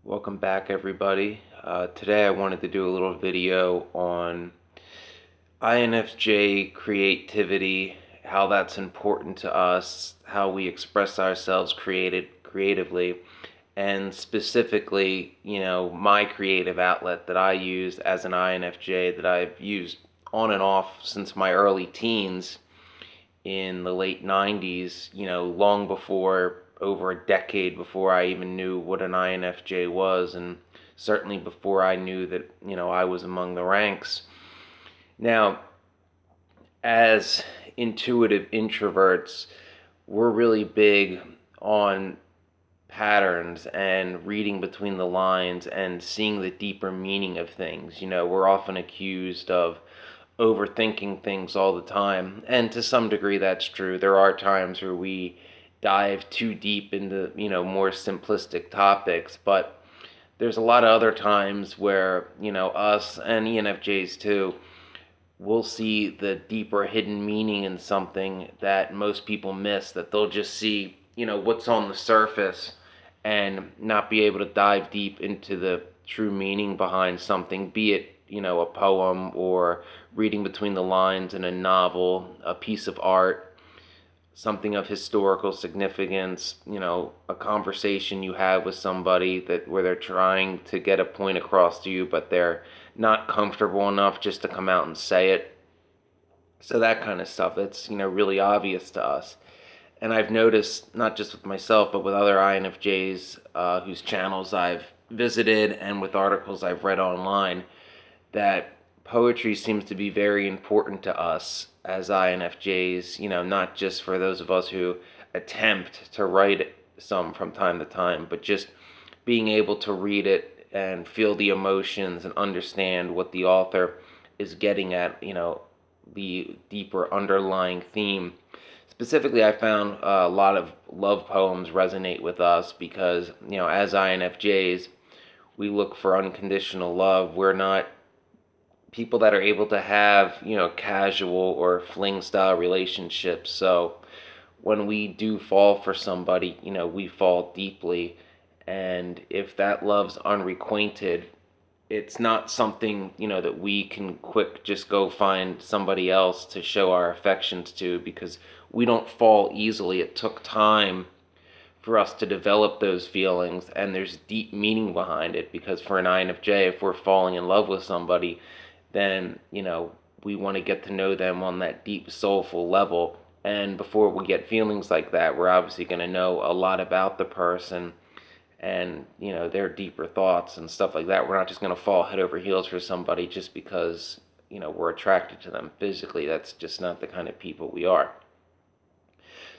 Welcome back, everybody. Today I wanted to do a little video on INFJ creativity, how that's important to us, how we express ourselves creatively, and specifically, my creative outlet that I use as an INFJ that I've used on and off since my early teens in the late 90s, long before, over a decade before I even knew what an INFJ was, and certainly before I knew that, I was among the ranks. Now, as intuitive introverts, we're really big on patterns and reading between the lines and seeing the deeper meaning of things. We're often accused of overthinking things all the time, and to some degree that's true. There are times where we dive too deep into, more simplistic topics, but there's a lot of other times where, us and ENFJs too will see the deeper hidden meaning in something that most people miss, that they'll just see, what's on the surface and not be able to dive deep into the true meaning behind something, be it, a poem or reading between the lines in a novel, a piece of art, something of historical significance, a conversation you have with somebody that where they're trying to get a point across to you, but they're not comfortable enough just to come out and say it. So that kind of stuff, that's, really obvious to us. And I've noticed, not just with myself, but with other INFJs whose channels I've visited and with articles I've read online, that poetry seems to be very important to us as INFJs, not just for those of us who attempt to write some from time to time, but just being able to read it and feel the emotions and understand what the author is getting at, the deeper underlying theme. Specifically, I found a lot of love poems resonate with us because, as INFJs, we look for unconditional love. We're not people that are able to have, casual or fling style relationships. So when we do fall for somebody, we fall deeply. And if that love's unrequited, it's not something, that we can quick just go find somebody else to show our affections to, because we don't fall easily. It took time for us to develop those feelings, and there's deep meaning behind it, because for an INFJ, if we're falling in love with somebody, then, we want to get to know them on that deep soulful level. And before we get feelings like that, we're obviously going to know a lot about the person and, their deeper thoughts and stuff like that. We're not just going to fall head over heels for somebody just because, we're attracted to them physically. That's just not the kind of people we are.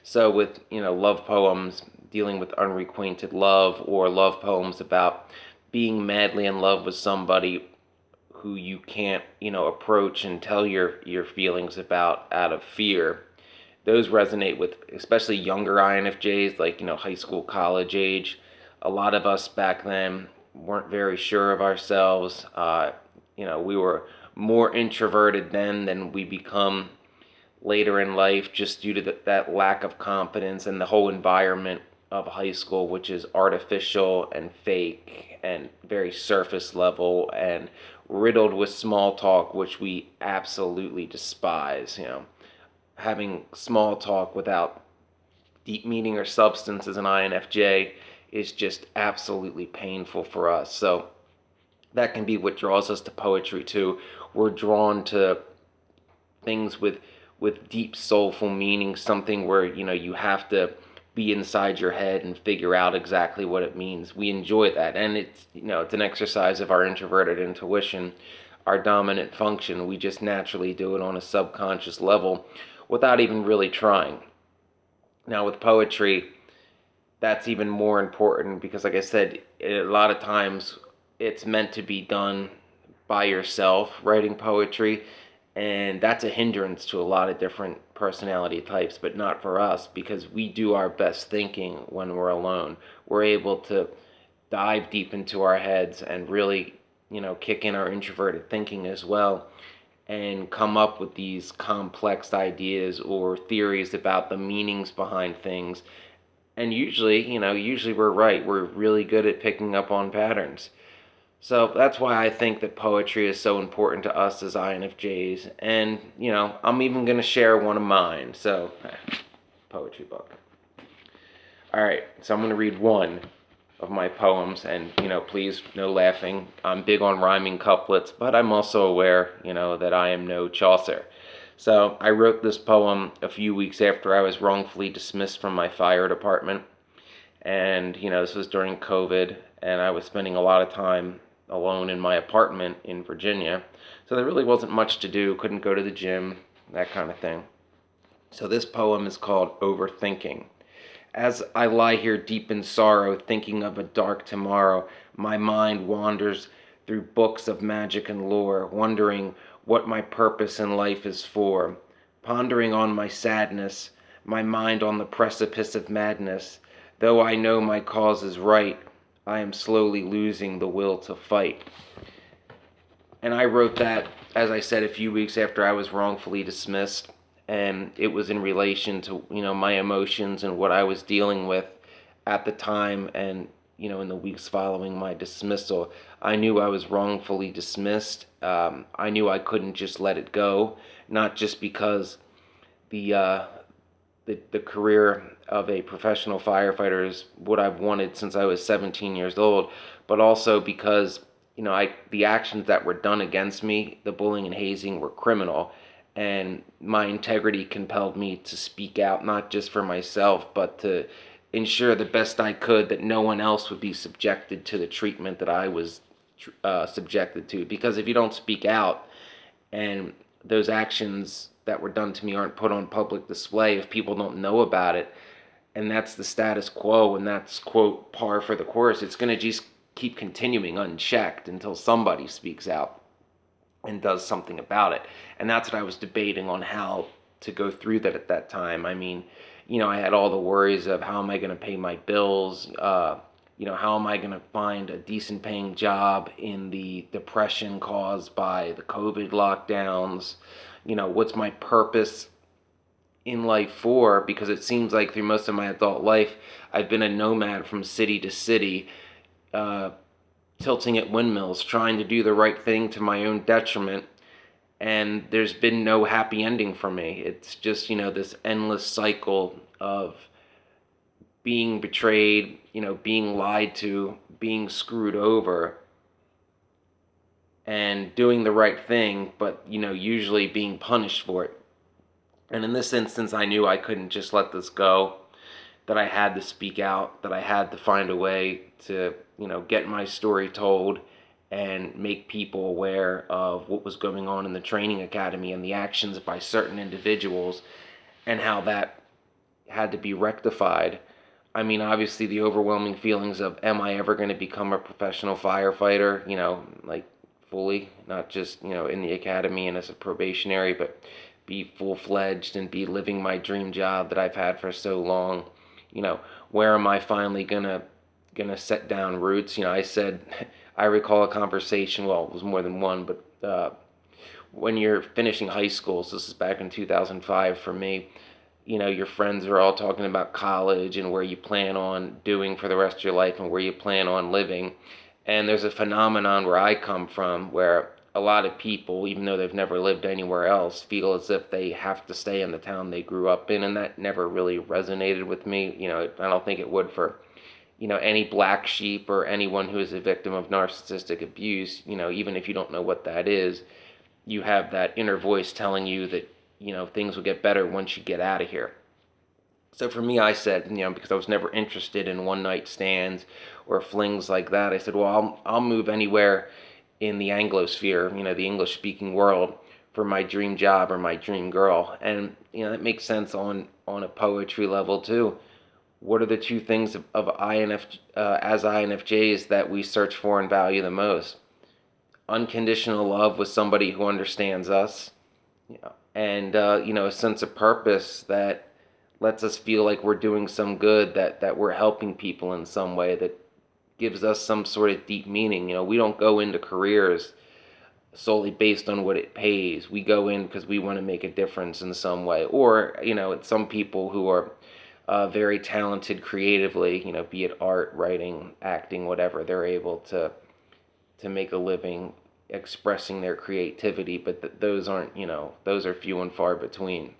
So with, love poems dealing with unrequited love, or love poems about being madly in love with somebody who you can't, approach and tell your feelings about out of fear, those resonate with especially younger INFJs, like, high school, college age. A lot of us back then weren't very sure of ourselves. We were more introverted then than we become later in life, just due to that lack of confidence and the whole environment of high school, which is artificial and fake and very surface level and riddled with small talk, which we absolutely despise. Having small talk without deep meaning or substance as an INFJ is just absolutely painful for us. So that can be what draws us to poetry too. We're drawn to things with deep soulful meaning, something where, you have to be inside your head and figure out exactly what it means. We enjoy that, and it's an exercise of our introverted intuition, our dominant function. We just naturally do it on a subconscious level without even really trying. Now with poetry, that's even more important because, like I said, a lot of times it's meant to be done by yourself, writing poetry, and that's a hindrance to a lot of different personality types, but not for us, because we do our best thinking when we're alone. We're able to dive deep into our heads and really, kick in our introverted thinking as well, and come up with these complex ideas or theories about the meanings behind things, And usually we're right. We're really good at picking up on patterns. So that's why I think that poetry is so important to us as INFJs. And, I'm even going to share one of mine. So, poetry book. All right, so I'm going to read one of my poems, and please, no laughing. I'm big on rhyming couplets, but I'm also aware, that I am no Chaucer. So I wrote this poem a few weeks after I was wrongfully dismissed from my fire department, and this was during COVID, and I was spending a lot of time alone in my apartment in Virginia, so there really wasn't much to do. Couldn't go to the gym, that kind of thing. So this poem is called Overthinking. As I lie here deep in sorrow, thinking of a dark tomorrow, my mind wanders through books of magic and lore, wondering what my purpose in life is for. Pondering on my sadness, my mind on the precipice of madness. Though I know my cause is right, I am slowly losing the will to fight. And I wrote that, as I said, a few weeks after I was wrongfully dismissed. And it was in relation to, my emotions and what I was dealing with at the time. And, in the weeks following my dismissal, I knew I was wrongfully dismissed. I knew I couldn't just let it go, not just because the, uh, the career of a professional firefighter is what I've wanted since I was 17 years old, but also because the actions that were done against me, the bullying and hazing, were criminal, and my integrity compelled me to speak out, not just for myself, but to ensure the best I could that no one else would be subjected to the treatment that I was subjected to. Because if you don't speak out, and those actions that were done to me aren't put on public display, if people don't know about it, and that's the status quo, and that's, quote, par for the course, it's going to just keep continuing unchecked until somebody speaks out and does something about it. And that's what I was debating on how to go through that at that time. I mean, I had all the worries of how am I going to pay my bills, how am I going to find a decent paying job in the depression caused by the COVID lockdowns, what's my purpose in life for, because it seems like through most of my adult life, I've been a nomad from city to city, uh, tilting at windmills, trying to do the right thing to my own detriment. And there's been no happy ending for me. It's just, this endless cycle of being betrayed, being lied to, being screwed over, and doing the right thing, but, usually being punished for it. And in this instance, I knew I couldn't just let this go, that I had to speak out, that I had to find a way to, get my story told and make people aware of what was going on in the training academy and the actions by certain individuals and how that had to be rectified. I mean, obviously, the overwhelming feelings of, am I ever going to become a professional firefighter, like fully, not just, in the academy and as a probationary, but be full-fledged and be living my dream job that I've had for so long. Where am I finally gonna set down roots? I said, I recall a conversation, well, it was more than one, but when you're finishing high school, so this is back in 2005 for me, your friends are all talking about college and where you plan on doing for the rest of your life and where you plan on living. And there's a phenomenon where I come from where a lot of people, even though they've never lived anywhere else, feel as if they have to stay in the town they grew up in. And that never really resonated with me. I don't think it would for, any black sheep or anyone who is a victim of narcissistic abuse. Even if you don't know what that is, you have that inner voice telling you that, things will get better once you get out of here. So for me, I said, because I was never interested in one night stands or flings like that, I said, well, I'll move anywhere in the Anglosphere, the English speaking world, for my dream job or my dream girl. And, that makes sense on a poetry level too. What are the two things of as INFJs that we search for and value the most? Unconditional love with somebody who understands us, and a sense of purpose that lets us feel like we're doing some good, that we're helping people in some way, that gives us some sort of deep meaning. We don't go into careers solely based on what it pays. We go in because we want to make a difference in some way. Or, it's some people who are very talented creatively, be it art, writing, acting, whatever. They're able to make a living expressing their creativity, but those aren't, those are few and far between.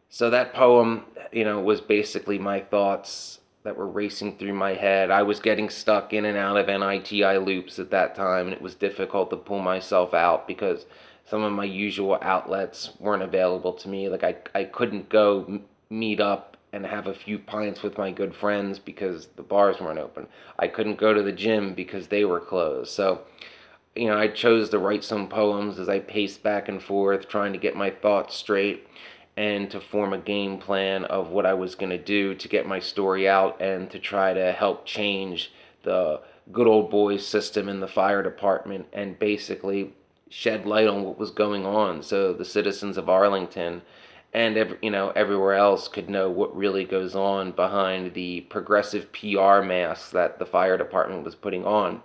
So that poem, was basically my thoughts that were racing through my head. I was getting stuck in and out of NITI loops at that time, and it was difficult to pull myself out because some of my usual outlets weren't available to me. Like I couldn't go meet up and have a few pints with my good friends because the bars weren't open. I couldn't go to the gym because they were closed. So, I chose to write some poems as I paced back and forth, trying to get my thoughts straight and to form a game plan of what I was going to do to get my story out and to try to help change the good old boys system in the fire department and basically shed light on what was going on so the citizens of Arlington and everywhere else could know what really goes on behind the progressive PR mask that the fire department was putting on.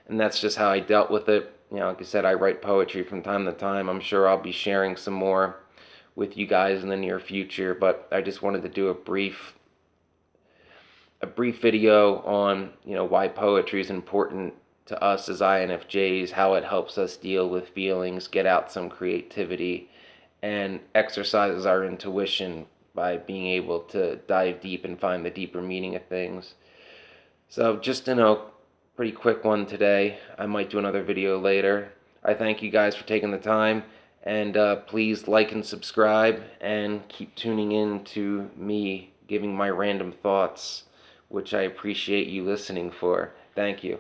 And that's just how I dealt with it. Like I said, I write poetry from time to time. I'm sure I'll be sharing some more with you guys in the near future, but I just wanted to do a brief video on, why poetry is important to us as INFJs, how it helps us deal with feelings, get out some creativity, and exercises our intuition by being able to dive deep and find the deeper meaning of things. So just pretty quick one today. I might do another video later. I thank you guys for taking the time, and please like and subscribe and keep tuning in to me giving my random thoughts, which I appreciate you listening for. Thank you.